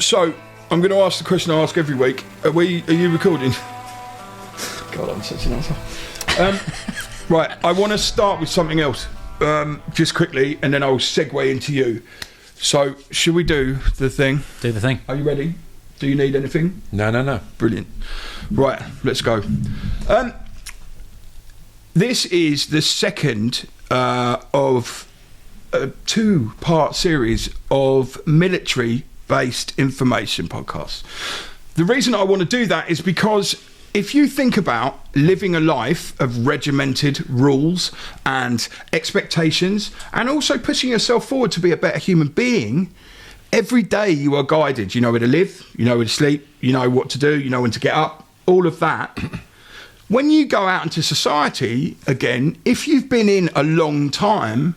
So, I'm going to ask the question I ask every week. Are you recording? God, I'm such an asshole. Right, I want to start with something else, just quickly, and then I'll segue into you. So, should we do the thing? Do the thing. Are you ready? Do you need anything? No. Brilliant. Right, let's go. This is the second of a two-part series of military-based information podcasts. The reason I want to do that is because if you think about living a life of regimented rules and expectations, and also pushing yourself forward to be a better human being, every day you are guided. You know where to live, you know where to sleep, you know what to do, you know when to get up, all of that. When you go out into society, again, if you've been in a long time,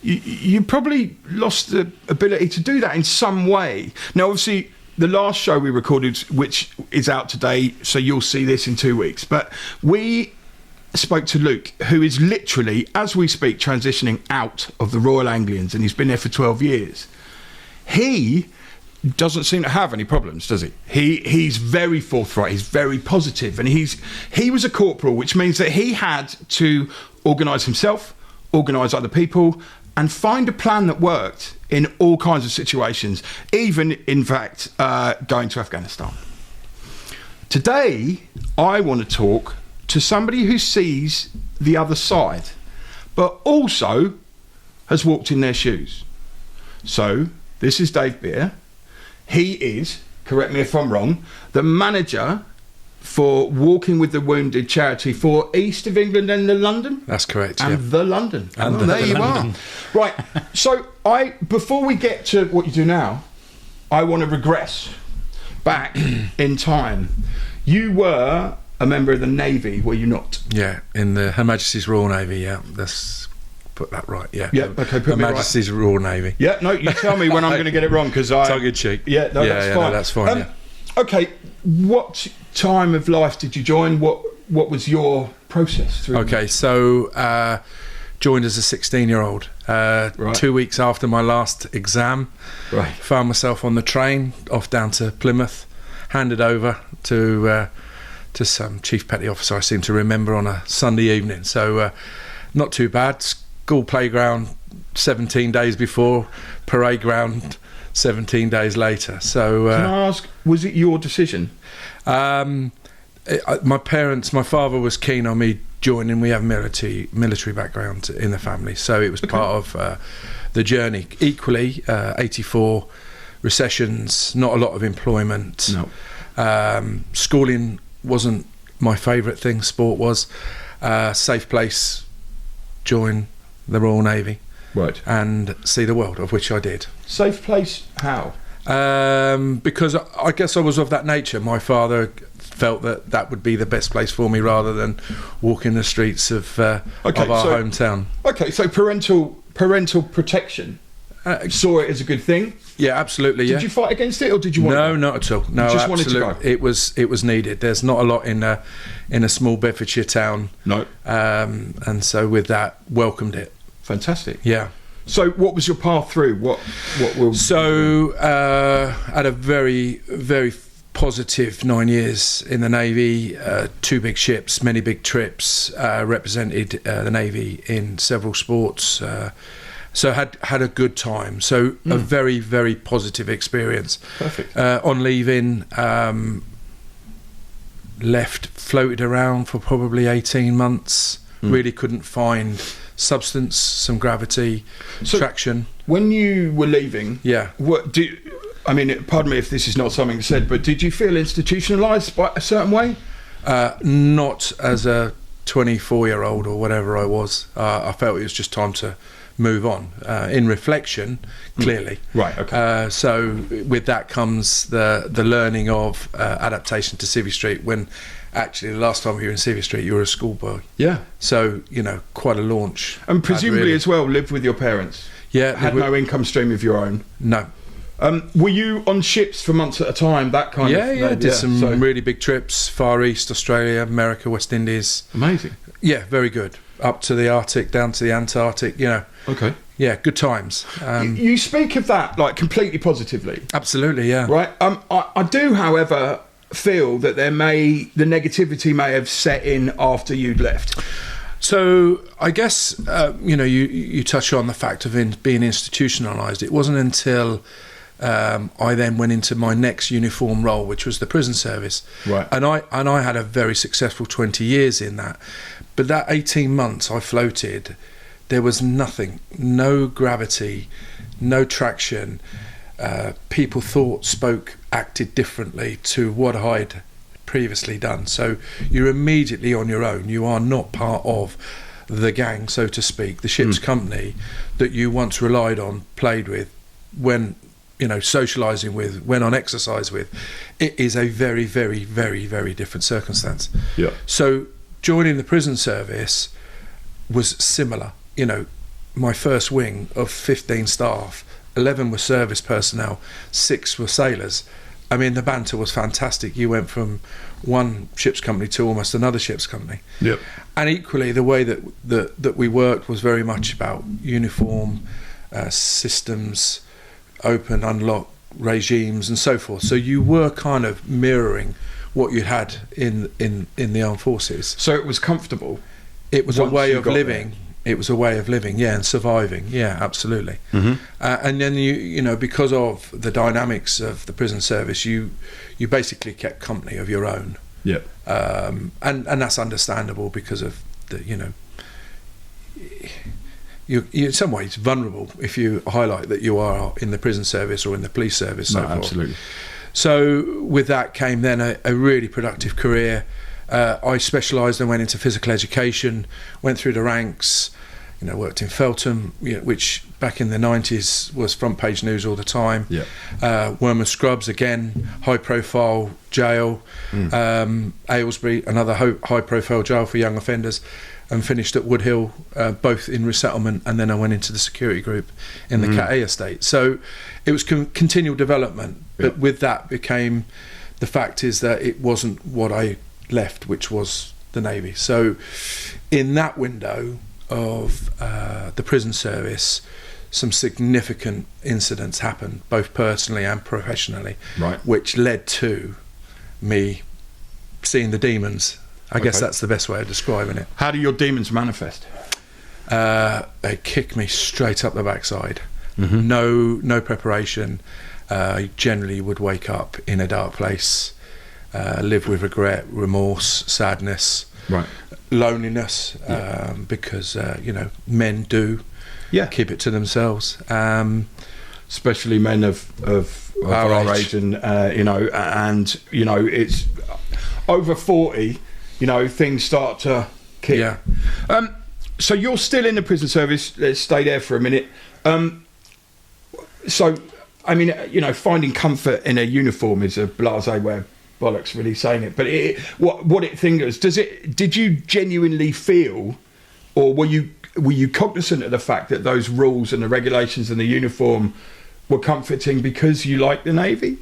you probably lost the ability to do that in some way. Now, obviously, the last show we recorded, which is out today, so you'll see this in 2 weeks, but we spoke to Luke, who is literally, as we speak, transitioning out of the Royal Anglians, and he's been there for 12 years. He doesn't seem to have any problems, does he? He's very forthright, he's very positive, and he was a corporal, which means that he had to organise himself, organise other people, and find a plan that worked in all kinds of situations, even, in fact, going to Afghanistan. Today, I want to talk to somebody who sees the other side, but also has walked in their shoes. So, this is Dave Beer. He is, correct me if I'm wrong, the manager for Walking with the Wounded charity for East of England and the London? That's correct, and yeah. the London. And there you are. Right, so before we get to what you do now, I want to regress back in time. You were a member of the Navy, were you not? Yeah, in the Her Majesty's Royal Navy, yeah. Let's put that right, yeah. Yeah, okay, put Her me right. Majesty's Royal Navy. Yeah, no, you tell me when I'm going to get it wrong, because I... Tongue in cheek. Yeah, no, that's fine. No, that's fine, yeah. Okay, what time of life did you join? What was your process through? Okay, so joined as a 16-year-old. Right. 2 weeks after my last exam, Right. found myself on the train off down to Plymouth, handed over to some chief petty officer I seem to remember on a Sunday evening. So not too bad. School playground 17 days before, parade ground 17 days later. So can I ask, was it your decision? My father was keen on me joining. We have military background in the family, so it was part of the journey. Equally, 84 recessions, not a lot of employment. No. Schooling wasn't my favourite thing. Sport was. Safe place, join the Royal Navy, Right. and see the world, of which I did. Safe place, how? Because I guess I was of that nature. My father felt that would be the best place for me, rather than walking the streets of our hometown. Okay, so parental protection. Saw it as a good thing. Yeah, absolutely. Did you fight against it, or did you want? No, not at all. No, you just absolutely. wanted to go. It was needed. There's not a lot in a small Bedfordshire town. No. And so with that, welcomed it. Fantastic. Yeah. So what was your path through? What will? So had a very, very positive 9 years in the Navy. 2 big ships, many big trips. Represented the Navy in several sports. So had a good time. So a very, very positive experience. Perfect. On leaving, floated around for probably 18 months. Really couldn't find substance, some gravity, traction. When you were leaving, yeah. Pardon me if this is not something said, but did you feel institutionalised by a certain way? Not as a 24-year-old or whatever I was. I felt it was just time to move on. In reflection, clearly. Right, okay. So with that comes the learning of adaptation to Civvy Street, when actually the last time you were in Civvy Street you were a schoolboy. Yeah. So, quite a launch. And presumably as well lived with your parents. Yeah. Had no income stream of your own. No. Were you on ships for months at a time, that kind of? Yeah, did some really big trips, Far East, Australia, America, West Indies. Amazing. Yeah, very good. Up to the Arctic, down to the Antarctic, Okay. good times. You speak of that like completely positively. Absolutely, yeah. Right. I do, however, feel that the negativity may have set in after you'd left. So I guess you touch on the fact of being institutionalised. It wasn't until I then went into my next uniform role, which was the prison service, right? And I had a very successful 20 years in that. But that 18 months I floated, there was nothing, no gravity, no traction. People thought, spoke, acted differently to what I'd previously done. So you're immediately on your own. You are not part of the gang, so to speak, the ship's company that you once relied on, played with, when socialising with, went on exercise with. It is a very, very, very, very different circumstance. Yeah. So joining the prison service was similar. My first wing of 15 staff, 11 were service personnel, 6 were sailors. I mean, the banter was fantastic. You went from one ship's company to almost another ship's company. Yep. And equally, the way that we worked was very much about uniform, systems, open, unlock regimes, and so forth. So you were kind of mirroring what you had in the armed forces. So it was comfortable. It was a way of living. There. It was a way of living, and surviving. Yeah, absolutely. Mm-hmm. And then you because of the dynamics of the prison service, you basically kept company of your own. Yeah. And that's understandable because of you're in some ways vulnerable if you highlight that you are in the prison service or in the police service. No, absolutely. So with that came then a really productive career. I specialised and went into physical education, went through the ranks, worked in Feltham, which back in the 90s was front page news all the time. Yeah. Wormwood Scrubs, again, high profile jail. Aylesbury, another high profile jail for young offenders, and finished at Woodhill, both in resettlement, and then I went into the security group in the Cat A estate. So it was continual development, but with that became, the fact is that it wasn't what I left, which was the Navy. So in that window of the prison service, some significant incidents happened, both personally and professionally, right, which led to me seeing the demons. I guess that's the best way of describing it. How do your demons manifest? They kick me straight up the backside. No preparation. I generally would wake up in a dark place, live with regret, remorse, sadness, right, loneliness, because men do keep it to themselves, especially men of our age, and it's over 40. Things start to kick. Yeah. So you're still in the prison service. Let's stay there for a minute. So, I mean, finding comfort in a uniform is a blasé way of bollocks really saying it. But what it fingers, did you genuinely feel, or were you cognizant of the fact that those rules and the regulations and the uniform were comforting because you liked the Navy?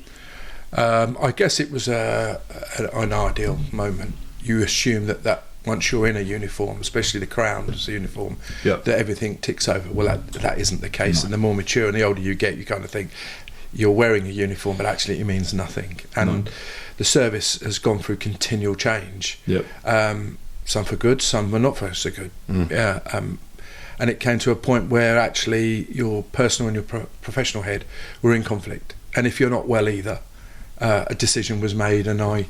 I guess it was an ideal moment. You assume that once you're in a uniform, especially the Crown's uniform, that everything ticks over. Well, that isn't the case. No. And the more mature and the older you get, you kind of think you're wearing a uniform, but actually it means nothing. And the service has gone through continual change. Some for good, some were not so good. And it came to a point where actually your personal and your professional head were in conflict. And if you're not well either, a decision was made, and I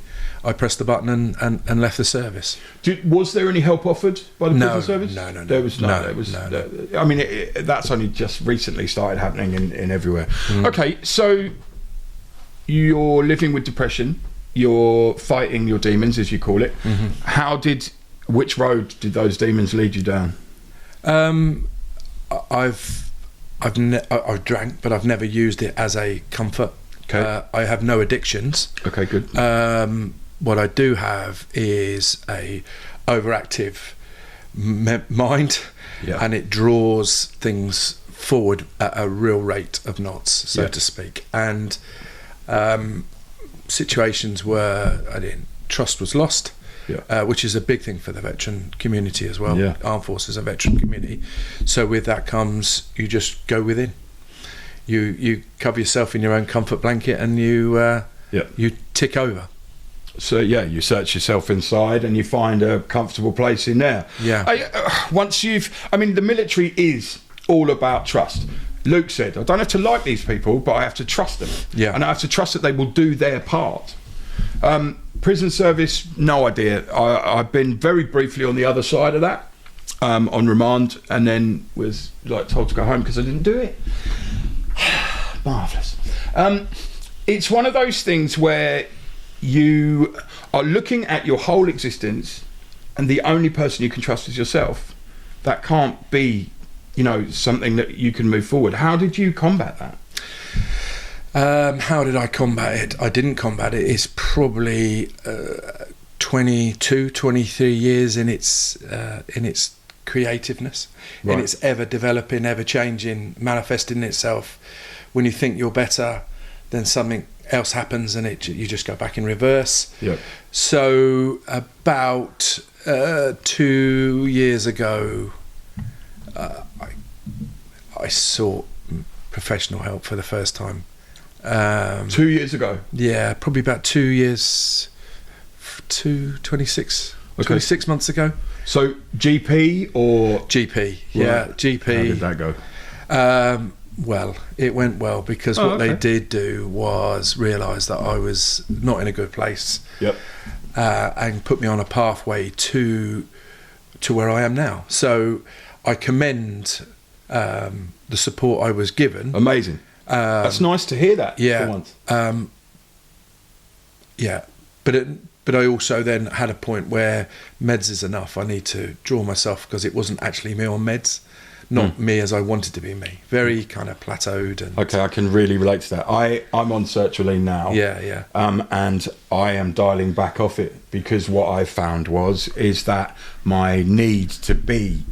pressed the button and left the service. Was there any help offered by the prison service? No. There was no. I mean, that's only just recently started happening in everywhere. Okay, so you're living with depression. You're fighting your demons, as you call it. Which road did those demons lead you down? I've drank, but I've never used it as a comfort. Okay. I have no addictions. Okay, good. What I do have is a overactive mind, and it draws things forward at a real rate of knots, so to speak. And situations where trust was lost, which is a big thing for the veteran community as well. Yeah. Armed Forces, a veteran community. So with that comes, you just go within. You cover yourself in your own comfort blanket and you tick over. So you search yourself inside and you find a comfortable place in there. Yeah. The military is all about trust. Luke said, I don't have to like these people, but I have to trust them. Yeah. And I have to trust that they will do their part. Prison service, no idea. I've been very briefly on the other side of that, on remand, and then was told to go home because I didn't do it. Marvellous. It's one of those things where you are looking at your whole existence and the only person you can trust is yourself. That can't be, something that you can move forward. How did you combat that? How did I combat it? I didn't combat it. It's probably 22, 23 years in its creativeness, in its ever developing, ever changing, manifesting itself. When you think you're better, then something else happens and you just go back in reverse. Yep. So about 2 years ago, I sought professional help for the first time. 2 years ago? Yeah, probably about 2 years, 26 months ago. So GP or? GP, yeah, GP. How did that go? Well, it went well because what they did do was realise that I was not in a good place. Yep. And put me on a pathway to where I am now. So I commend the support I was given. Amazing. That's nice to hear that. Yeah. For once. But I also then had a point where meds is enough. I need to draw myself because it wasn't actually me on meds. Not me as I wanted to be me. Very kind of plateaued. And okay, I can really relate to that. I'm on sertraline now. Yeah. And I am dialing back off it because what I found is that my need to be,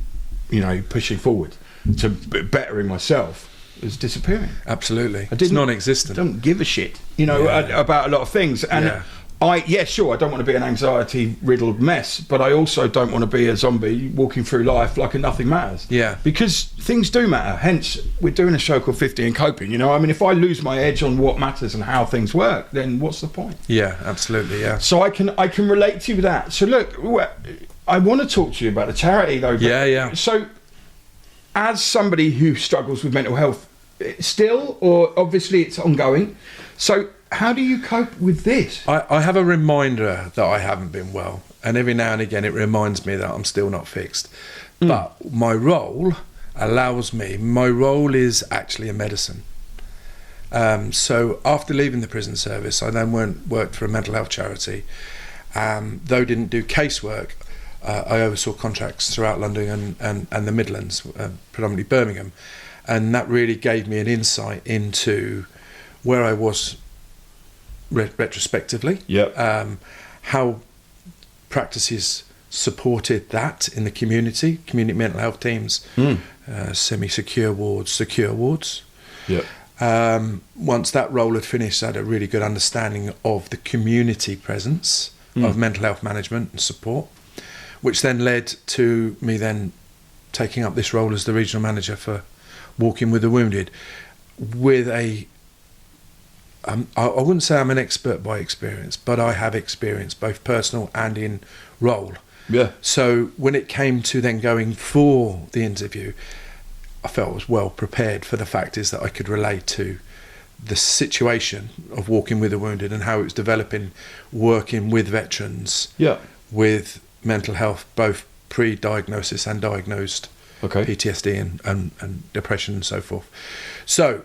pushing forward, to bettering myself is disappearing. Absolutely. It's non-existent. I don't give a shit, about a lot of things. And I don't want to be an anxiety-riddled mess, but I also don't want to be a zombie walking through life like nothing matters. Yeah. Because things do matter. Hence, we're doing a show called 50 and Coping. If I lose my edge on what matters and how things work, then what's the point? Yeah, absolutely, yeah. So I can relate to you with that. So look, I want to talk to you about the charity, though. Yeah. So, as somebody who struggles with mental health still, or obviously it's ongoing, so how do you cope with this? I have a reminder that I haven't been well, and every now and again it reminds me that I'm still not fixed. But my role is actually a medicine. So after leaving the prison service, I then worked for a mental health charity. Though didn't do casework, I oversaw contracts throughout London and the Midlands, predominantly Birmingham, and that really gave me an insight into where I was retrospectively. How practices supported that in the community mental health teams, semi-secure wards, secure wards. Once that role had finished, I had a really good understanding of the community presence of mental health management and support, which then led to me then taking up this role as the regional manager for Walking with the Wounded, with I wouldn't say I'm an expert by experience, but I have experience both personal and in role. Yeah. So when it came to then going for the interview, I felt I was well prepared for the fact is that I could relate to the situation of Walking with the Wounded and how it was developing, working with veterans with mental health, both pre-diagnosis and diagnosed PTSD and depression and so forth. So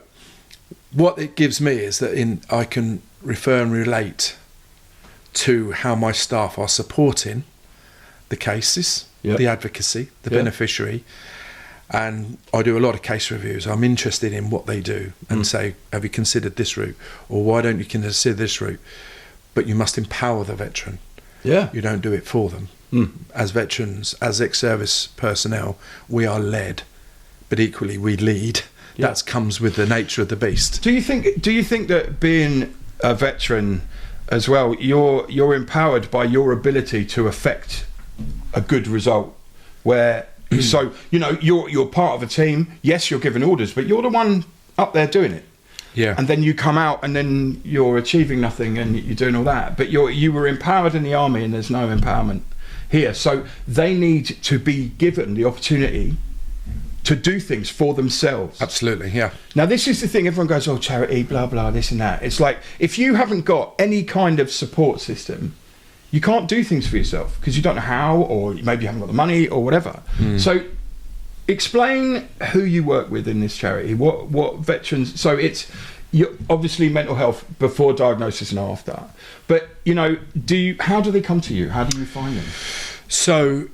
what it gives me is that I can refer and relate to how my staff are supporting the cases, the advocacy, the beneficiary, and I do a lot of case reviews. I'm interested in what they do and say, have you considered this route, or why don't you consider this route? But you must empower the veteran. You don't do it for them. As veterans, as ex-service personnel, we are led, but equally we lead. That comes with the nature of the beast. Do you think that being a veteran as well, you're empowered by your ability to affect a good result. Where so you're part of a team. Yes, you're giving orders, but you're the one up there doing it. Yeah. And then you come out, and then you're achieving nothing, and you're doing all that. But you were empowered in the army, and there's no empowerment here. So they need to be given the opportunity to do things for themselves. Absolutely, yeah. Now, this is the thing, everyone goes, oh, charity, blah, blah, this and that. It's like, if you haven't got any kind of support system, you can't do things for yourself because you don't know how, or maybe you haven't got the money or whatever. So explain who you work with in this charity, what veterans, so it's obviously mental health before diagnosis and after, but how do they come to you? How do you find them? So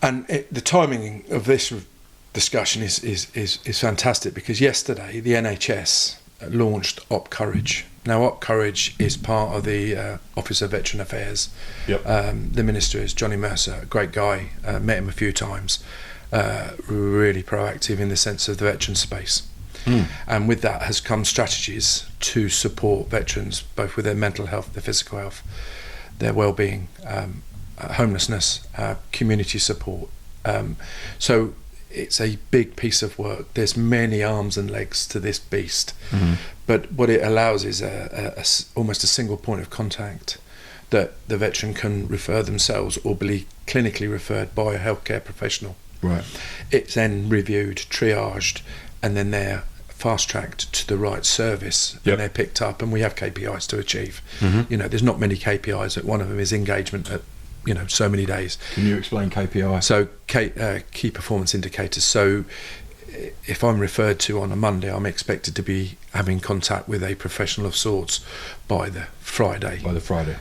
the timing of this discussion is fantastic, because yesterday the NHS launched Op Courage. Now, Op Courage is part of the Office of Veteran Affairs. Yep. The minister is Johnny Mercer, a great guy, met him a few times, really proactive in the sense of the veteran space. And with that has come strategies to support veterans, both with their mental health, their physical health, their well-being, homelessness, community support. So it's a big piece of work. There's many arms and legs to this beast, but what it allows is almost a single point of contact that the veteran can refer themselves or be clinically referred by a healthcare professional. Right. It's then reviewed, triaged, and then they're fast-tracked to the right service. Yep. And they're picked up, and we have KPIs to achieve. There's not many KPIs, but one of them is engagement at so many days. Can you explain KPI? So key performance indicators. So if I'm referred to on a Monday, I'm expected to be having contact with a professional of sorts by the Friday.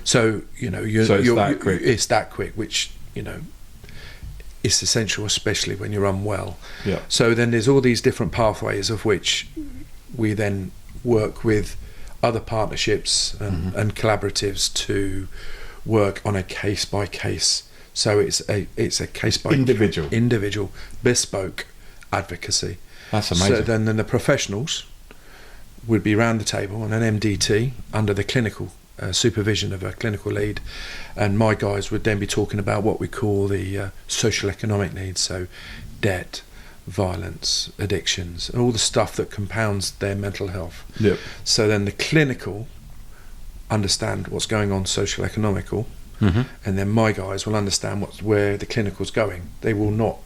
So it's that quick, which is essential, especially when you're unwell. Yeah. So then there's all these different pathways, of which we then work with other partnerships and collaboratives to work on a case by case. So it's a case by individual bespoke advocacy. That's amazing. So then the professionals would be round the table on an MDT under the clinical supervision of a clinical lead, and my guys would then be talking about what we call the social economic needs, so debt, violence, addictions, and all the stuff that compounds their mental health. Yep. So then the clinical understand what's going on social economical, and then my guys will understand where the clinical's going. They will not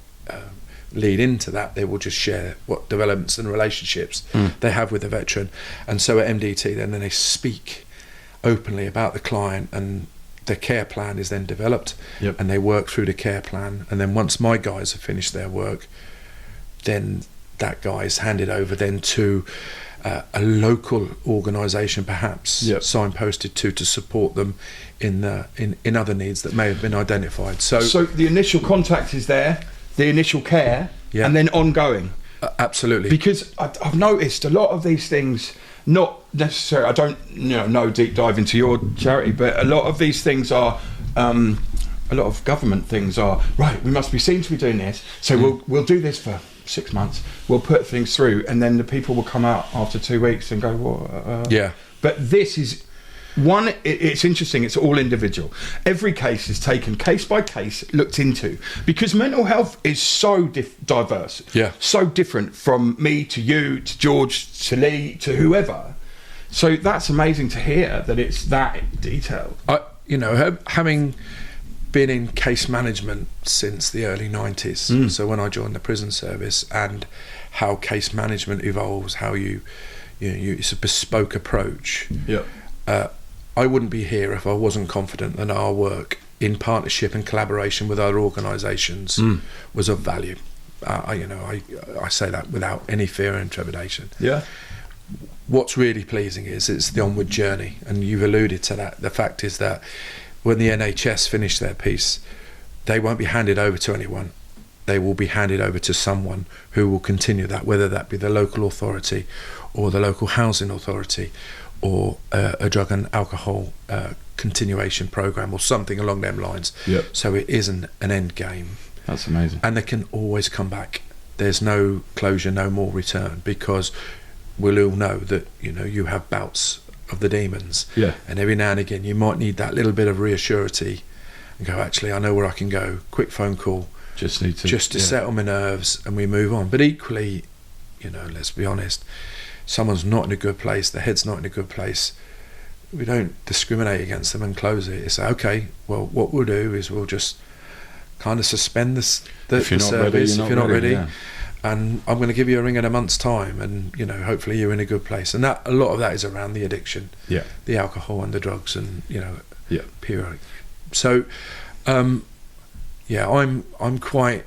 lead into that, they will just share what developments and relationships they have with the veteran. And so at MDT then they speak openly about the client, and the care plan is then developed. Yep. And they work through the care plan, and then once my guys have finished their work, then that guy is handed over then to a local organisation, perhaps. Yep. Signposted to support them in other needs that may have been identified. So the initial contact is there, the initial care, and then ongoing. Absolutely. Because I've noticed a lot of these things, not necessarily, I don't know deep dive into your charity, but a lot of these things are, a lot of government things are, right, we must be seen to be doing this, so we'll do this for 6 months, we'll put things through, and then the people will come out after 2 weeks and go, well, yeah. But this is one, it's interesting, it's all individual. Every case is taken case by case, looked into, because mental health is so diverse, so different from me to you to George to Lee to whoever. So that's amazing to hear that it's that detailed. Having been in case management since the early 90s, so when I joined the prison service, and how case management evolves, how it's a bespoke approach. I wouldn't be here if I wasn't confident that our work in partnership and collaboration with other organisations was of value. I say that without any fear and trepidation. Yeah. What's really pleasing is it's the onward journey, and you've alluded to that. The fact is that when the NHS finish their piece, they won't be handed over to anyone. They will be handed over to someone who will continue that, whether that be the local authority or the local housing authority, or a drug and alcohol continuation program, or something along them lines. Yep. So it isn't an end game. That's amazing. And they can always come back. There's no closure, no more return, because we'll all know that you have bouts of the demons. Yeah. And every now and again, you might need that little bit of reassurity and go, actually, I know where I can go. Quick phone call. Just to settle my nerves, and we move on. But equally, let's be honest, someone's not in a good place, the head's not in a good place, we don't discriminate against them and close it. It's okay, well, what we'll do is we'll just kind of suspend the service if you're not ready. Yeah. And I'm going to give you a ring in a month's time, and hopefully you're in a good place. And that, a lot of that is around the addiction, the alcohol and the drugs, and periodic. So I'm quite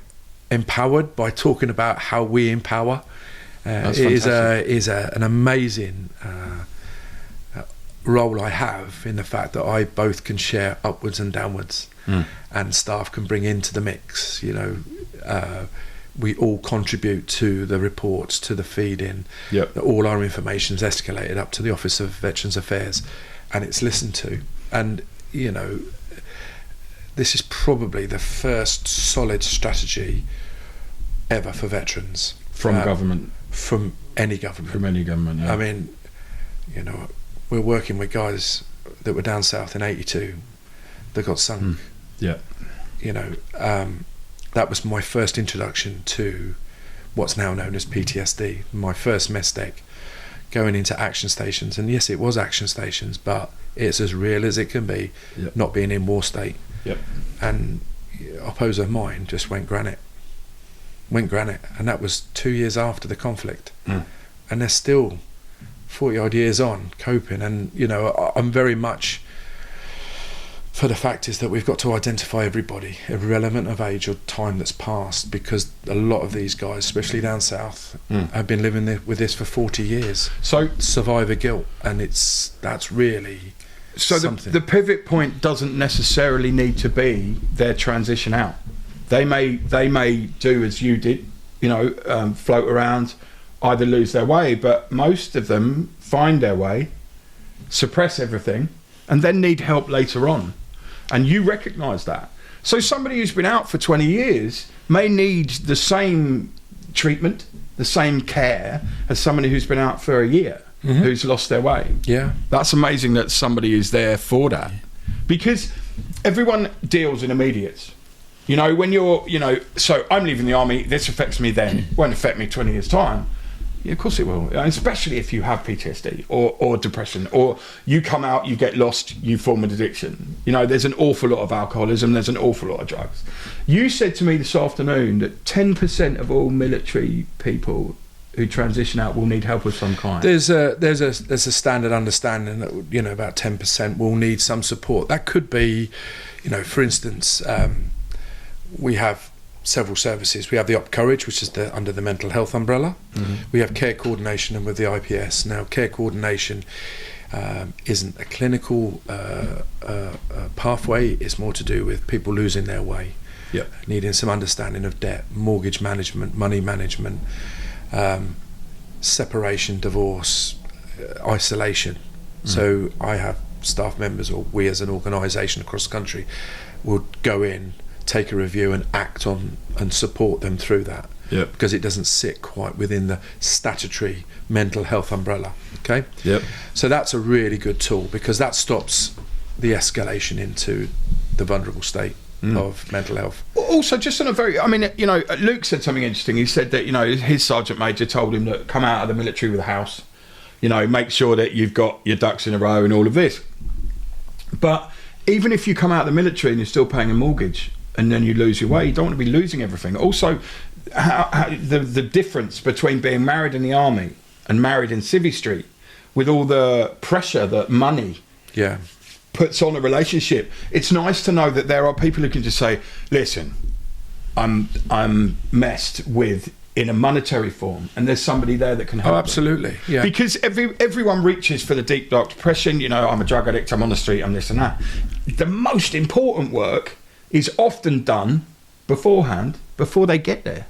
empowered by talking about how we empower. It is an amazing role I have, in the fact that I both can share upwards and downwards, and staff can bring into the mix. We all contribute to the reports, to the feed-in. Yep. All our information is escalated up to the Office of Veterans Affairs, and it's listened to. And this is probably the first solid strategy ever for veterans from government, from any government. Yeah. I mean, we're working with guys that were down south in '82 that got sunk. That was my first introduction to what's now known as PTSD. My first mess deck, going into action stations, and yes, it was action stations, but it's as real as it can be, not being in war state. And Opposer of mine just went granite, and that was 2 years after the conflict, and they're still 40 odd years on coping. And I'm very much for the fact is that we've got to identify everybody, every element of age or time that's passed, because a lot of these guys, especially down south, have been living with this for 40 years. So survivor guilt, and that's really something. The pivot point doesn't necessarily need to be their transition out. They may do as you did, float around, either lose their way, but most of them find their way, suppress everything, and then need help later on. And you recognise that. So somebody who's been out for 20 years may need the same treatment, the same care as somebody who's been out for a year, who's lost their way. Yeah. That's amazing that somebody is there for that. Because everyone deals in immediates. When you're, so I'm leaving the army, this affects me then, won't affect me 20 years' time. Yeah, of course it will, especially if you have PTSD or depression, or you come out, you get lost, you form an addiction. There's an awful lot of alcoholism, there's an awful lot of drugs. You said to me this afternoon that 10% of all military people who transition out will need help of some kind. There's a standard understanding that about 10% will need some support. That could be, for instance, we have several services. We have the Op Courage, which is under the mental health umbrella. We have care coordination, and with the IPS. Now, care coordination isn't a clinical pathway. It's more to do with people losing their way, needing some understanding of debt, mortgage management, money management, separation, divorce, isolation. So I have staff members, or we as an organisation across the country would go in, take a review and act on and support them through that, because it doesn't sit quite within the statutory mental health umbrella. So that's a really good tool, because that stops the escalation into the vulnerable state of mental health. Also, just on a very, Luke said something interesting. He said that his sergeant major told him that come out of the military with a house, make sure that you've got your ducks in a row and all of this. But even if you come out of the military and you're still paying a mortgage, and then you lose your way, you don't want to be losing everything. Also, the difference between being married in the army and married in Civvy Street, with all the pressure that money puts on a relationship. It's nice to know that there are people who can just say, listen, I'm messed with in a monetary form, and there's somebody there that can help. Oh, absolutely. Yeah. Because everyone reaches for the deep dark depression. I'm a drug addict, I'm on the street, I'm this and that. The most important work is often done beforehand, before they get there.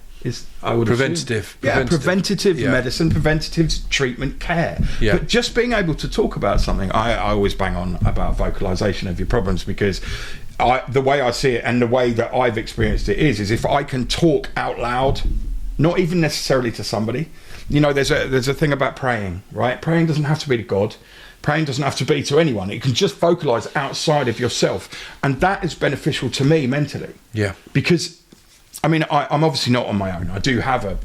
Preventative medicine, preventative treatment, care. But just being able to talk about something, I always bang on about vocalization of your problems, because the way I see it and the way that I've experienced it is if I can talk out loud, not even necessarily to somebody. There's a thing about praying, right? Praying doesn't have to be to God. Praying doesn't have to be to anyone. It can just vocalize outside of yourself. And that is beneficial to me mentally. Yeah. Because, I mean, I'm obviously not on my own. I do have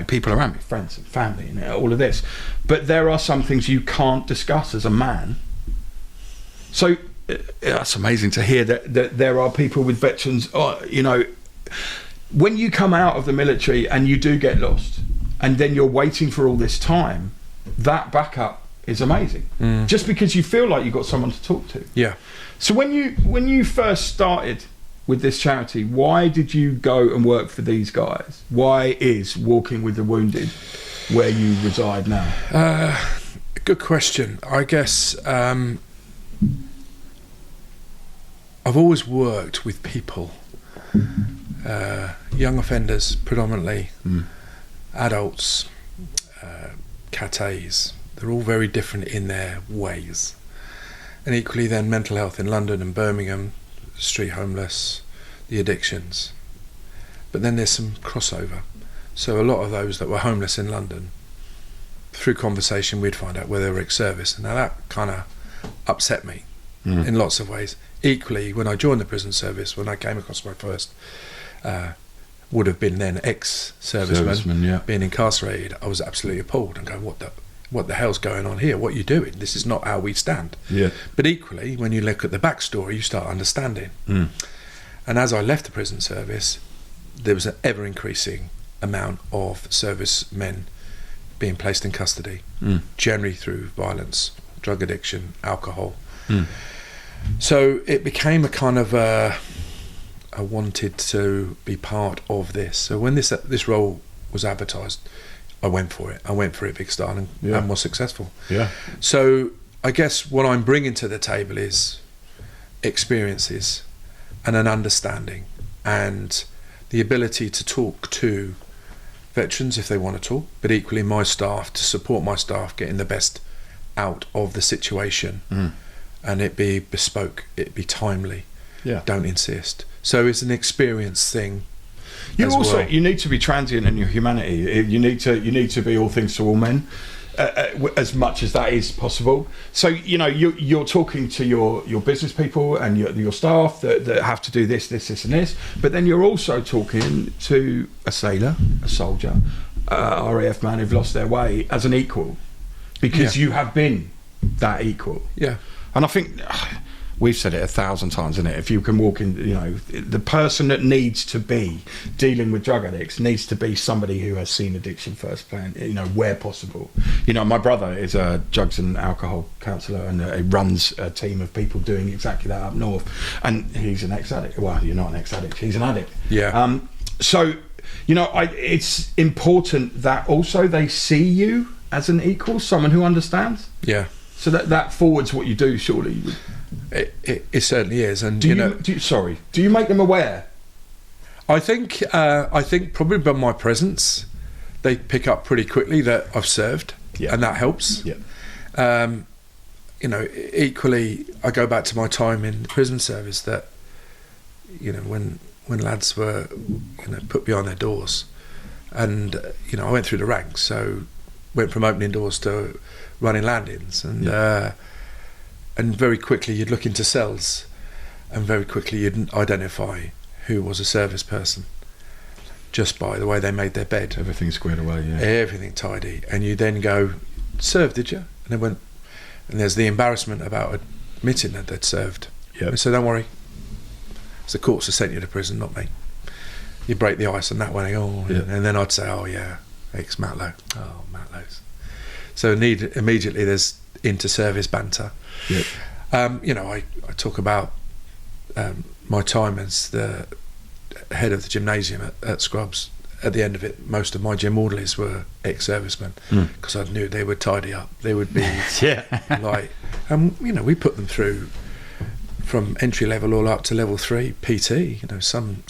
people around me, friends and family and all of this. But there are some things you can't discuss as a man. So that's amazing to hear that there are people with veterans, when you come out of the military and you do get lost and then you're waiting for all this time, that backup is amazing. Just because you feel like you've got someone to talk to. Yeah. So when you first started with this charity, why did you go and work for these guys? Why is Walking with the Wounded where you reside now? Good question. I guess I've always worked with people, young offenders predominantly, adults, Cat A's. They're all very different in their ways. And equally then mental health in London and Birmingham, street homeless, the addictions. But then there's some crossover. So a lot of those that were homeless in London, through conversation we'd find out where they were ex-service. And now that kind of upset me in lots of ways. Equally, when I joined the prison service, when I came across my first, would have been then ex-serviceman being incarcerated, I was absolutely appalled and going, what the hell's going on here? What are you doing? This is not how we stand. Yeah. But equally, when you look at the backstory, you start understanding. And as I left the prison service, there was an ever-increasing amount of servicemen being placed in custody, generally through violence, drug addiction, alcohol. So it became a kind of I wanted to be part of this. So when this role was advertised, I went for it. I went for it big style and was successful. Yeah. So I guess what I'm bringing to the table is experiences and an understanding and the ability to talk to veterans if they want to talk, but equally my staff, to support my staff getting the best out of the situation. And it be bespoke, it be timely. Yeah. Don't insist. So it's an experience thing. You need to be transient in your humanity. You need to be all things to all men, as much as that is possible. So you're talking to your business people and your staff that have to do this, and this. But then you're also talking to a sailor, a soldier, RAF man who've lost their way as an equal, because you have been that equal. Yeah. And I think we've said it 1,000 times, isn't it? If you can walk in, the person that needs to be dealing with drug addicts needs to be somebody who has seen addiction firsthand, where possible. My brother is a drugs and alcohol counsellor and he runs a team of people doing exactly that up north. And he's an ex-addict. Well, you're not an ex-addict, he's an addict. Yeah. So, it's important that also they see you as an equal, someone who understands. Yeah. So that forwards what you do, surely. It certainly is. And do you make them aware? I think probably by my presence, they pick up pretty quickly that I've served, and that helps. Yeah. Equally, I go back to my time in the prison service. That when lads were put behind their doors, and I went through the ranks, so went from opening doors to running landings, and very quickly you'd look into cells, and very quickly you'd identify who was a service person just by the way they made their bed. Everything squared away, everything tidy, and you then go, served, did you? And they went, and there's the embarrassment about admitting that they'd served. Yeah. So don't worry, it's the courts that sent you to prison, not me. You break the ice on that one, and then I'd say, ex-Matlow. Oh, Matlow's. So immediately there's inter-service banter. Yep. I talk about my time as the head of the gymnasium at Scrubs. At the end of it, most of my gym orderlies were ex-servicemen, because I knew they would tidy up. They would be we put them through from entry level all up to level 3 PT. Some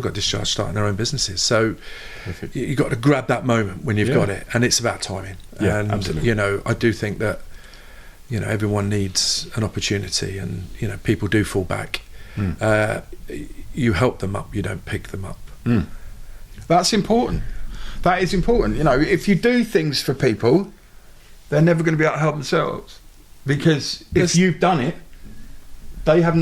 got discharged starting their own businesses. So you got to grab that moment when you've got it, and it's about timing. Yeah, and absolutely. I do think that everyone needs an opportunity, and people do fall back. You help them up, you don't pick them up. That's important. That is important. If you do things for people, they're never going to be able to help themselves. because if you've done it, they haven't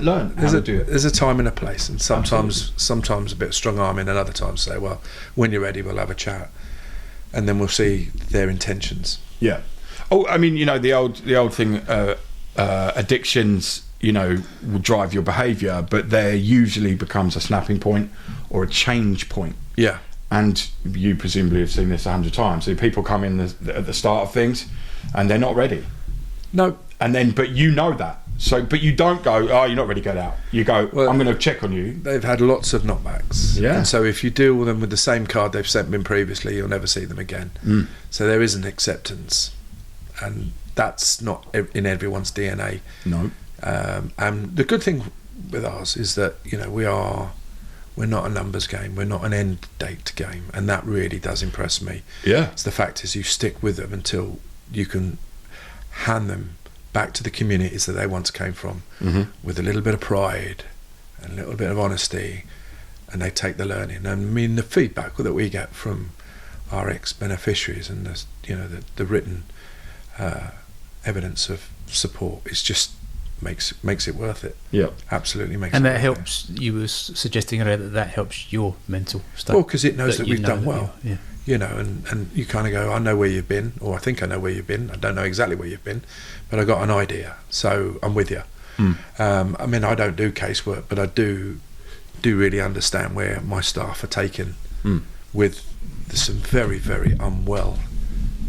learned how to do it. There's a time and a place, and sometimes a bit of strong arming, and other times say, well, when you're ready, we'll have a chat, and then we'll see their intentions. Yeah. Oh, I mean, the old thing, addictions, will drive your behaviour, but there usually becomes a snapping point or a change point. Yeah. And you presumably have seen this 100 times. So people come in at the start of things, and they're not ready. No. And then, but you know that. So, but you don't go, oh, you're not ready, get out. You go, well, I'm going to check on you. They've had lots of knockbacks. Yeah. And so if you deal with them with the same card they've sent me previously, you'll never see them again. Mm. So there is an acceptance. And that's not in everyone's DNA. No. And the good thing with ours is that, we're not a numbers game. We're not an end date game. And that really does impress me. Yeah. It's the fact is you stick with them until you can hand them back to the communities that they once came from, with a little bit of pride and a little bit of honesty, and they take the learning. And I mean, the feedback that we get from our ex-beneficiaries and the written evidence of support is just makes it worth it. Yeah, absolutely makes. And it that worth helps. It. You were suggesting earlier that helps your mental state. Well, because it knows that we've done well. Yeah. And you kind of go, I know where you've been, or I think I know where you've been. I don't know exactly where you've been, but I got an idea, so I'm with you. I mean, I don't do casework, but I do really understand where my staff are taken with some very, very unwell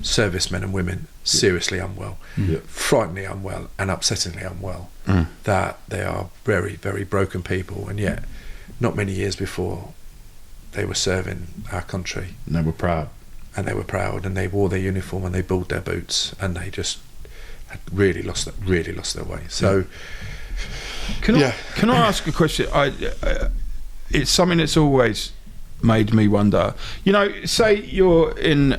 servicemen and women, seriously unwell, frighteningly unwell, and upsettingly unwell. That they are very, very broken people, and yet not many years before, they were serving our country. And they were proud. And they wore their uniform and they built their boots, and they just had really lost their way. So, can I ask a question? It's something that's always made me wonder. Say you're in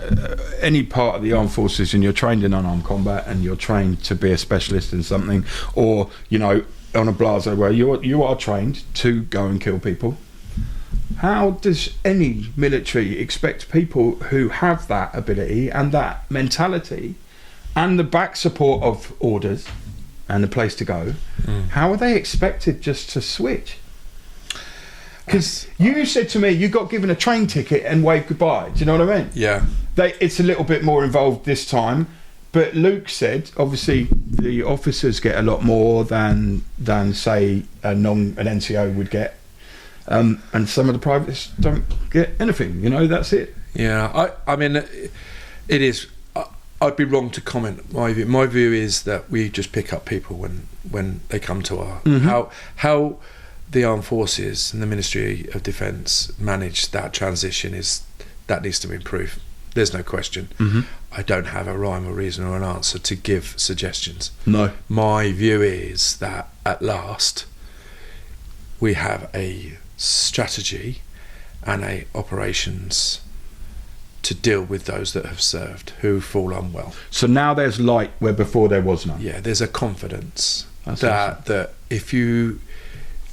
any part of the armed forces and you're trained in unarmed combat and you're trained to be a specialist in something, or on a blase where you are trained to go and kill people. How does any military expect people who have that ability and that mentality and the back support of orders and a place to go, how are they expected just to switch? Because you said to me you got given a train ticket and waved goodbye. Do you know what I mean? Yeah. It's a little bit more involved this time. But Luke said, obviously, the officers get a lot more than say an NCO would get. And some of the privates don't get anything, that's it. Yeah, I mean, it is. I'd be wrong to comment. My view is that we just pick up people when they come to our how the armed forces and the Ministry of Defence manage that transition that needs to improve. There's no question. I don't have a rhyme or reason or an answer to give suggestions. No. My view is that at last we have a strategy and a operations to deal with those that have served who fall unwell. So now there's light where before there was none. Yeah, there's a confidence That's awesome. that if you,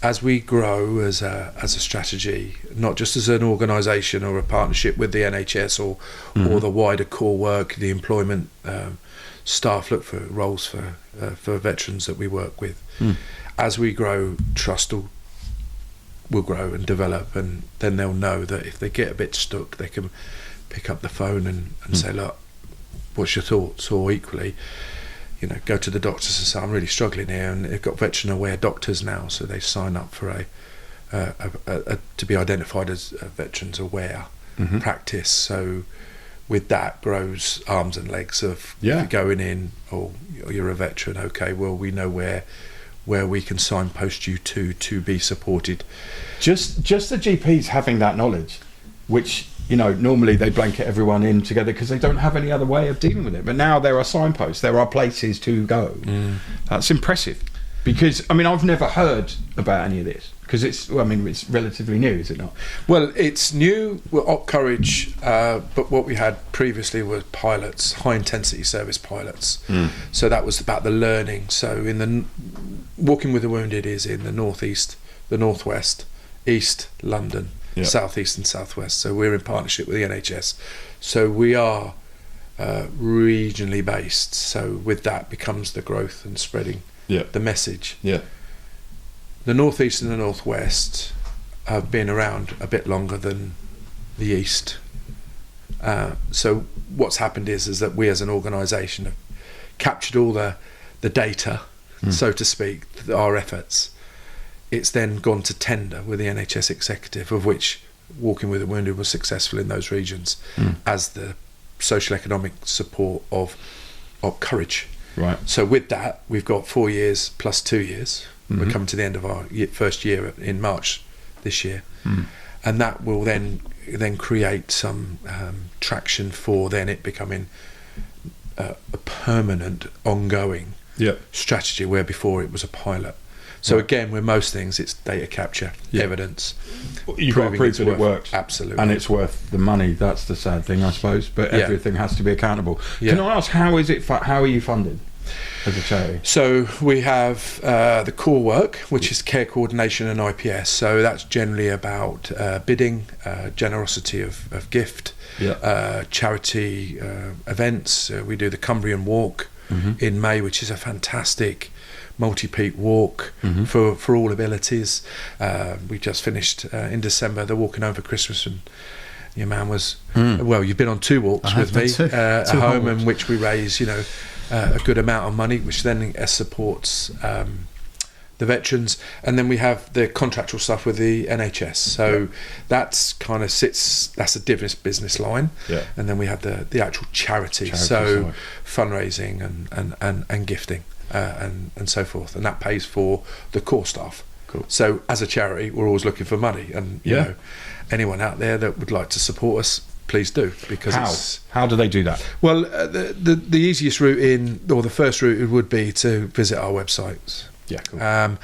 as we grow as a strategy, not just as an organisation or a partnership with the NHS or the wider core work, the employment staff look for roles for veterans that we work with. As we grow, trust will grow and develop, and then they'll know that if they get a bit stuck, they can pick up the phone and say, look, what's your thoughts? Or equally, go to the doctors and say, I'm really struggling here, and they've got veteran aware doctors now, so they sign up for to be identified as a veterans aware practice. So with that grows arms and legs of if you're going in, you're a veteran, okay, well, we know where we can signpost you to be supported. Just the GPs having that knowledge, which normally they blanket everyone in together because they don't have any other way of dealing with it. But now there are signposts, there are places to go. That's impressive, because I've never heard about any of this, because it's relatively new, is it not? Well, it's new. We're Op Courage, but what we had previously were pilots, high intensity service pilots. So that was about the learning. So in the Walking with the Wounded is in the northeast, the northwest, east London, southeast and southwest. So we're in partnership with the NHS. So we are regionally based. So with that becomes the growth and spreading the message. Yeah. The Northeast and the Northwest have been around a bit longer than the East. So what's happened is that we as an organisation have captured all the data, so to speak, our efforts. It's then gone to tender with the NHS executive, of which Walking with the Wounded was successful in those regions as the social economic support of courage. Right. So with that, we've got 4 years plus 2 years. We're coming to the end of our first year in March this year, and that will then create some traction for then it becoming a permanent, ongoing strategy, where before it was a pilot. So again, with most things, it's data capture, evidence. You've got to prove that it works. Absolutely. And it's worth the money. That's the sad thing, I suppose. But everything has to be accountable. Can I ask, how are you funded as a charity? So we have the core work, which is care coordination and IPS. So that's generally about bidding, generosity of gift, charity events. We do the Cumbrian Walk in May, which is a fantastic multi-peak walk for all abilities. We just finished in December the Walking Home for Christmas, and your man was well, you've been on 2 walks with me at home, in which we raise a good amount of money, which then supports the veterans. And then we have the contractual stuff with the NHS, so that's kind of that's a different business line. And then we have the actual charity so side. Fundraising and gifting and so forth, and that pays for the core staff. Cool. So as a charity, we're always looking for money, and you know, anyone out there that would like to support us, please do. Because how do they do that? Well, the easiest route or the first route would be to visit our websites. Yeah, cool. And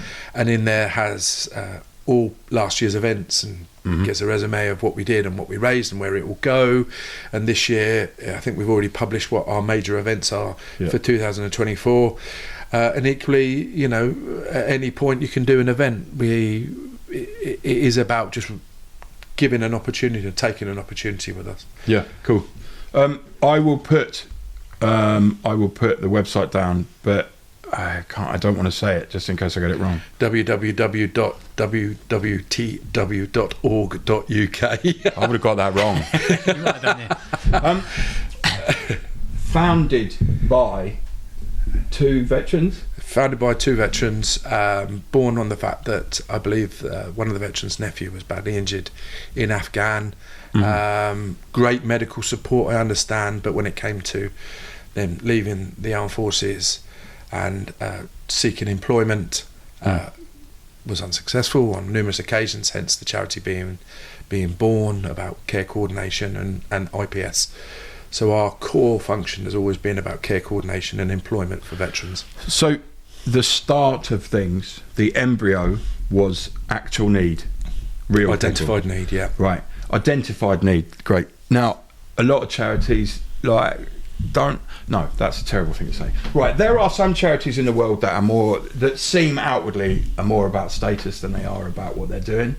in there has all last year's events, and gets a resume of what we did and what we raised and where it will go. And this year, I think we've already published what our major events are for 2024. And equally, at any point you can do an event. It is about just giving an opportunity and taking an opportunity with us. Yeah, cool. I will put the website down, but I don't want to say it just in case I get it wrong. www.www.org.uk. I would have got that wrong. You're right, don't you? Founded by 2 veterans. Founded by 2 veterans, born on the fact that I believe one of the veterans' nephew was badly injured in Afghan. Great medical support, I understand, but when it came to them leaving the armed forces and seeking employment, was unsuccessful on numerous occasions, hence the charity being born, about care coordination and IPS. So our core function has always been about care coordination and employment for veterans. So the start of things, the embryo, was actual need. Real identified people. Need, yeah. Right. Identified need, great. Now, a lot of charities that's a terrible thing to say. Right, there are some charities in the world that seem outwardly are more about status than they are about what they're doing.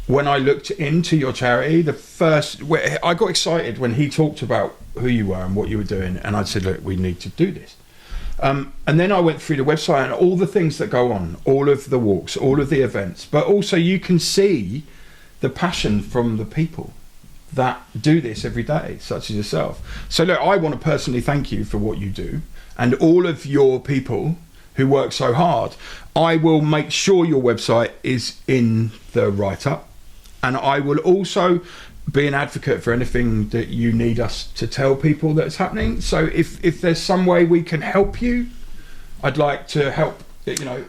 When I looked into your charity, I got excited when he talked about who you were and what you were doing, and I said, look, we need to do this. And then I went through the website and all the things that go on, all of the walks, all of the events, but also you can see the passion from the people that do this every day, such as yourself. So look, I want to personally thank you for what you do and all of your people who work so hard. I will make sure your website is in the write-up, and I will also be an advocate for anything that you need us to tell people that's happening. So if there's some way we can help you, I'd like to help.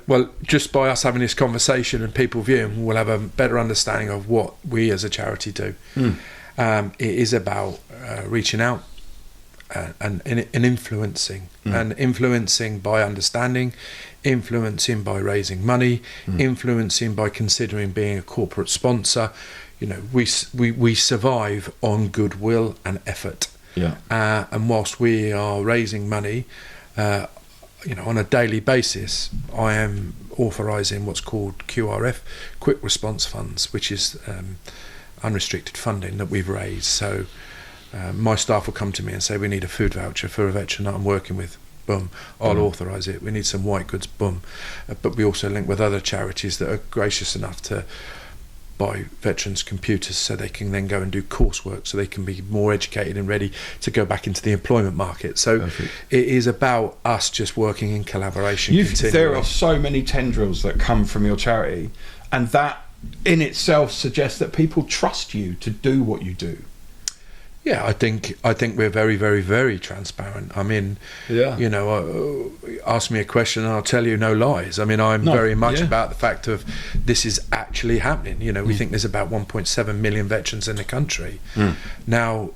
Well, just by us having this conversation and people viewing, we'll have a better understanding of what we as a charity do. It is about reaching out and influencing, and influencing by understanding, influencing by raising money, influencing by considering being a corporate sponsor. We survive on goodwill and effort. And whilst we are raising money, on a daily basis, I am authorising what's called QRF, Quick Response Funds, which is unrestricted funding that we've raised. So my staff will come to me and say, we need a food voucher for a veteran that I'm working with. Boom, I'll authorise it. We need some white goods. Boom. But we also link with other charities that are gracious enough to buy veterans computers so they can then go and do coursework, so they can be more educated and ready to go back into the employment market. So Perfect. It is about us just working in collaboration. There are so many tendrils that come from your charity, and that in itself suggests that people trust you to do what you do. Yeah, I think we're very, very, very transparent. I mean, you know, ask me a question and I'll tell you no lies. I mean, I'm very much about the fact of this is actually happening. You know, we think there's about 1.7 million veterans in the country. Now,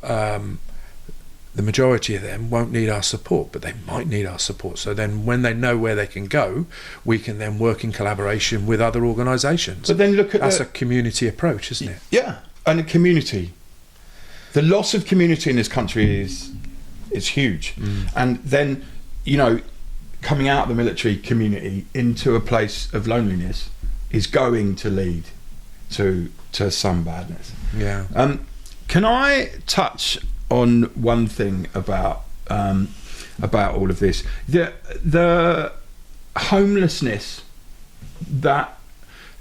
the majority of them won't need our support, but they might need our support. So then when they know where they can go, we can then work in collaboration with other organisations. But then look at that's a community approach, isn't it? Yeah, and a community. The loss of community in this country is huge. And then, you know, coming out of the military community into a place of loneliness is going to lead to some badness. Yeah. Can I touch on one thing about all of this? The homelessness that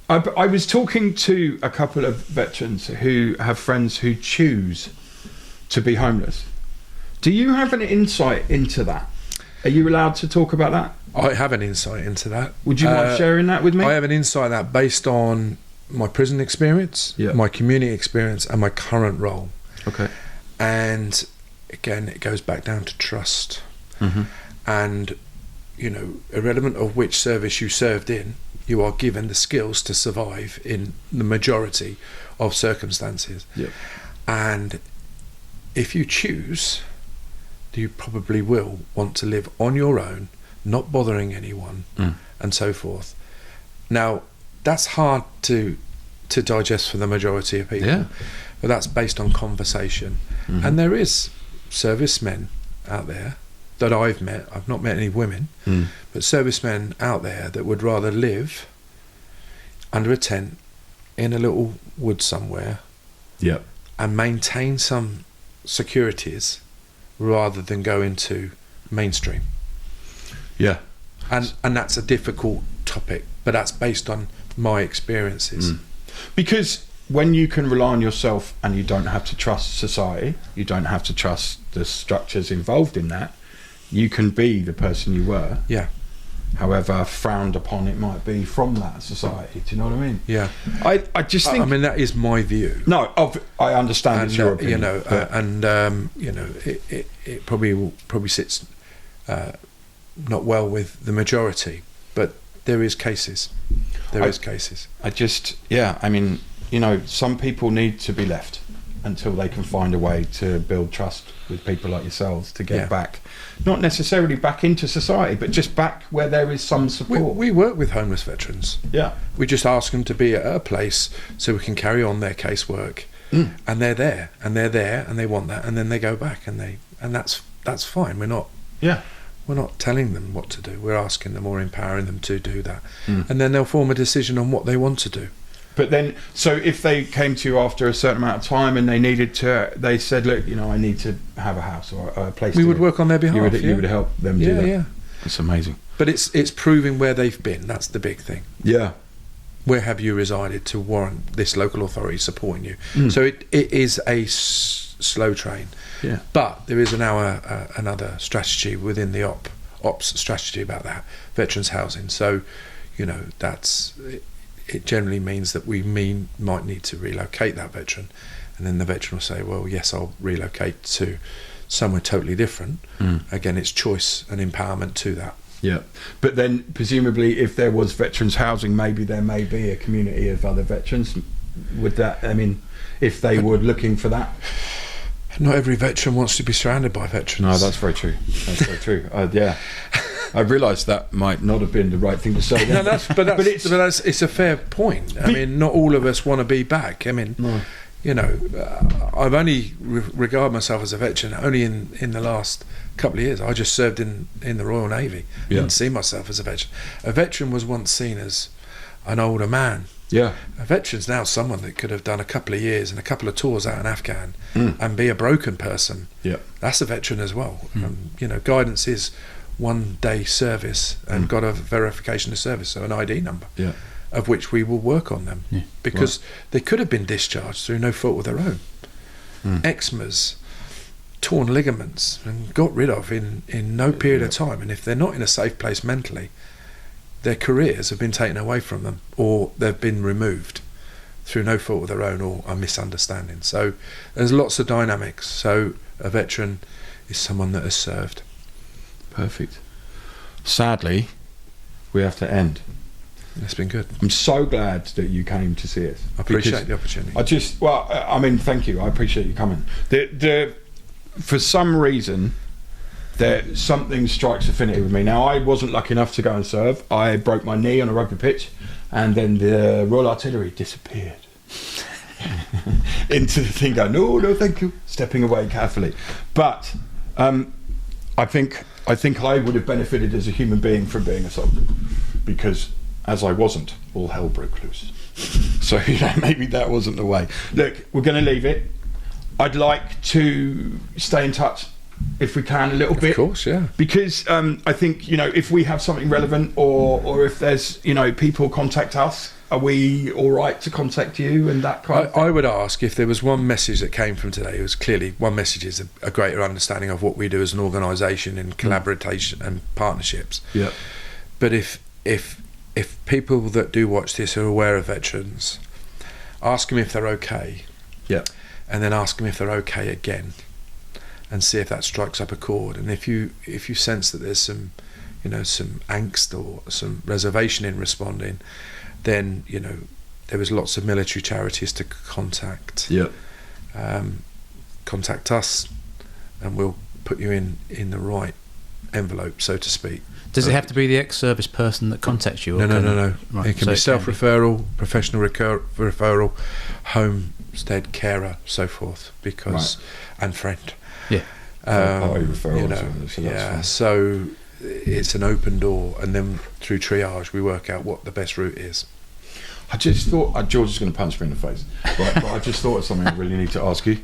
I was talking to a couple of veterans who have friends who choose to be homeless. Do you have an insight into that? Are you allowed to talk about that? I have an insight into that. Would you mind sharing that with me? I have an insight that based on my prison experience, my community experience, and my current role. Okay. And again, it goes back down to trust. And, you know, irrelevant of which service you served in, you are given the skills to survive in the majority of circumstances. And if you choose, you probably will want to live on your own, not bothering anyone, and so forth. Now, that's hard to digest for the majority of people, but that's based on conversation. And there is servicemen out there that I've met. I've not met any women, but servicemen out there that would rather live under a tent in a little wood somewhere, and maintain some securities rather than go into mainstream. And that's a difficult topic, but that's based on my experiences. Because when you can rely on yourself and you don't have to trust society, you don't have to trust the structures involved in that, you can be the person you were, however frowned upon it might be from that society. Do you know what I mean? I just think, I mean, that is my view. No, I understand it's your opinion. You know, you know, it probably sits not well with the majority, but there is cases. I just, I mean, you know, some people need to be left until they can find a way to build trust with people like yourselves to get back, not necessarily back into society, but just back where there is some support. We work with homeless veterans. We just ask them to be at a place so we can carry on their casework, and they're there, and they want that, and then they go back, and that's fine. We're not telling them what to do. We're asking them or empowering them to do that, and then they'll form a decision on what they want to do. But then, so if they came to you after a certain amount of time and they said, look, you know, I need to have a house or a place. We would work on their behalf. You would help them do that. It's amazing. But it's proving where they've been. That's the big thing. Where have you resided to warrant this local authority supporting you? So it is a slow train. But there is now another strategy within the ops strategy about that, veterans housing. So, you know, it generally means that we might need to relocate that veteran, and then the veteran will say, well, yes, I'll relocate to somewhere totally different. Again, it's choice and empowerment to that. But then presumably if there was veterans housing, maybe there may be a community of other veterans. Would that, I mean, if they were looking for that? Not every veteran wants to be surrounded by veterans. No, that's very true. I realised that might not have been the right thing to say. No, but it's a fair point. I mean, not all of us want to be back. I mean, you know, I've only regarded myself as a veteran only in the last couple of years. I just served in the Royal Navy. I didn't see myself as a veteran. A veteran was once seen as an older man Yeah. A veteran's now someone that could have done a couple of years and a couple of tours out in Afghan and be a broken person. Yeah. That's a veteran as well. Guidance is 1 day service and got a verification of service, so an ID number. Yeah. Of which we will work on them because they could have been discharged through no fault of their own. Eczemas, torn ligaments, and got rid of in no period of time. And if they're not in a safe place mentally, their careers have been taken away from them, or they've been removed through no fault of their own or a misunderstanding. So there's lots of dynamics. So a veteran is someone that has served. Perfect. Sadly, we have to end. It's been good. I'm so glad that you came to see us. I appreciate the opportunity. Thank you. I appreciate you coming. For some reason, something strikes affinity with me. Now, I wasn't lucky enough to go and serve. I broke my knee on a rugby pitch, and then the Royal Artillery disappeared into the thing. Going, no, thank you. Stepping away carefully, but I think I would have benefited as a human being from being a soldier, because as I wasn't, all hell broke loose. So maybe that wasn't the way. Look, we're going to leave it. I'd like to stay in touch if we can a little bit. Of course, yeah. Because I think, if we have something relevant or if there's, people contact us, are we all right to contact you and that kind of thing? I would ask if there was one message that came from today. It was clearly one message is a greater understanding of what we do as an organisation in collaboration and partnerships. Yeah. But if people that do watch this are aware of veterans, ask them if they're okay. Yeah. And then ask them if they're okay again, and see if that strikes up a chord. And if you sense that there's some angst or some reservation in responding, then there was lots of military charities to contact. Yeah. Contact us, and we'll put you in the right envelope, so to speak. Does it have to be the ex-service person that contacts you? No. Right. It can be self-referral, professional referral, homestead carer, so forth, and friend. Yeah. So it's an open door, and then through triage we work out what the best route is. I just thought George is going to punch me in the face, right? But I just thought of something I really need to ask you.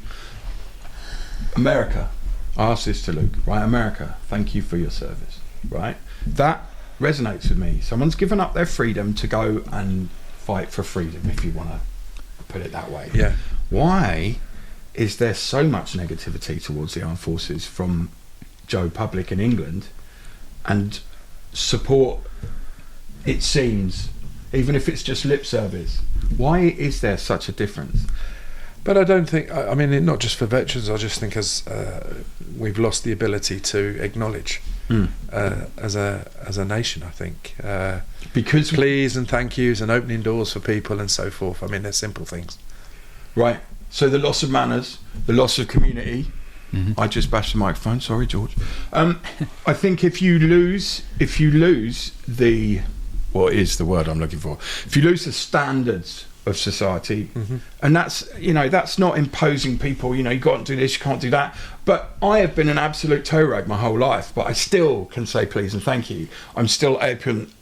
America, I asked this to Luke, right? America, thank you for your service, right? That resonates with me. Someone's given up their freedom to go and fight for freedom, if you want to put it that way. Yeah. Why is there so much negativity towards the armed forces from Joe Public in England, and support, it seems, even if it's just lip service? Why is there such a difference? But I don't think, not just for veterans, I just think as we've lost the ability to acknowledge as a nation, I think. Because please and thank yous and opening doors for people and so forth. They're simple things. Right. So the loss of manners, the loss of community. Mm-hmm. I just bashed the microphone. Sorry, George. I think if you lose the, what is the word I'm looking for? If you lose the standards of society, and that's not imposing people. You can't do this, you can't do that. But I have been an absolute toe rag my whole life, but I still can say please and thank you. I'm still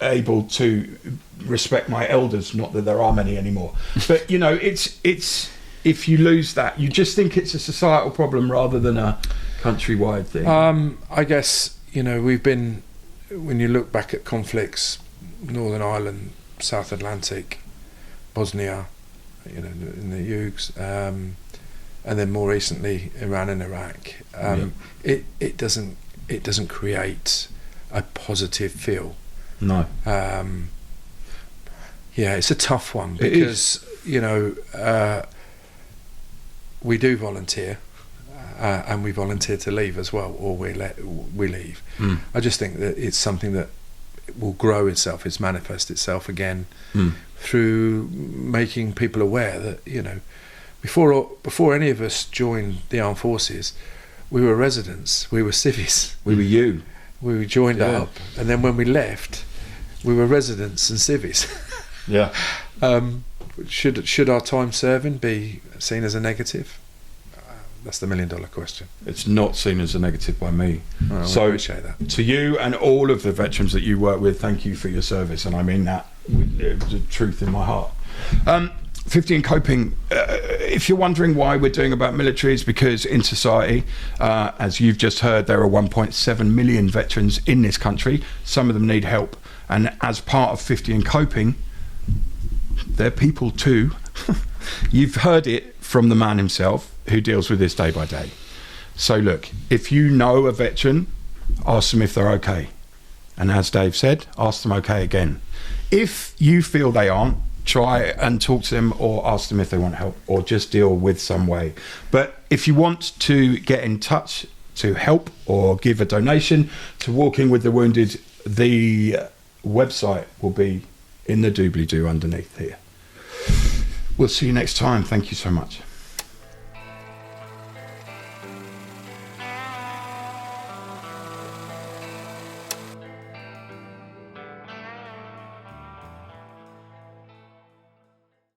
able to respect my elders. Not that there are many anymore, but it's. If you lose that, you just think it's a societal problem rather than a countrywide thing. I guess, we've been, when you look back at conflicts, Northern Ireland, South Atlantic, Bosnia, in the Yugs, and then more recently Iran and Iraq. It doesn't create a positive feel. No. It's a tough one because we do volunteer, and we volunteer to leave as well, or we leave. I just think that it's something that will grow itself, it's manifest itself again through making people aware that before any of us joined the armed forces, we were residents, we were civvies, we were joined up, and then when we left, we were residents and civvies. Yeah. Should our time serving be seen as a negative? That's the $1 million question. It's not seen as a negative by me. Well, So I appreciate that. to you and all of the veterans that you work with, thank you for your service, and I mean that with the truth in my heart. 50 and coping. If you're wondering why we're doing about military, it's because in society, as you've just heard, there are 1.7 million veterans in this country. Some of them need help, and as part of 50 and coping, they're people too. You've heard it from the man himself who deals with this day by day. So look, if you know a veteran, ask them if they're okay, and as Dave said, ask them okay again. If you feel they aren't, try and talk to them or ask them if they want help, or just deal with some way. But if you want to get in touch to help or give a donation to Walking with the Wounded, the website will be in the doobly-doo underneath here. We'll see you next time. Thank you so much.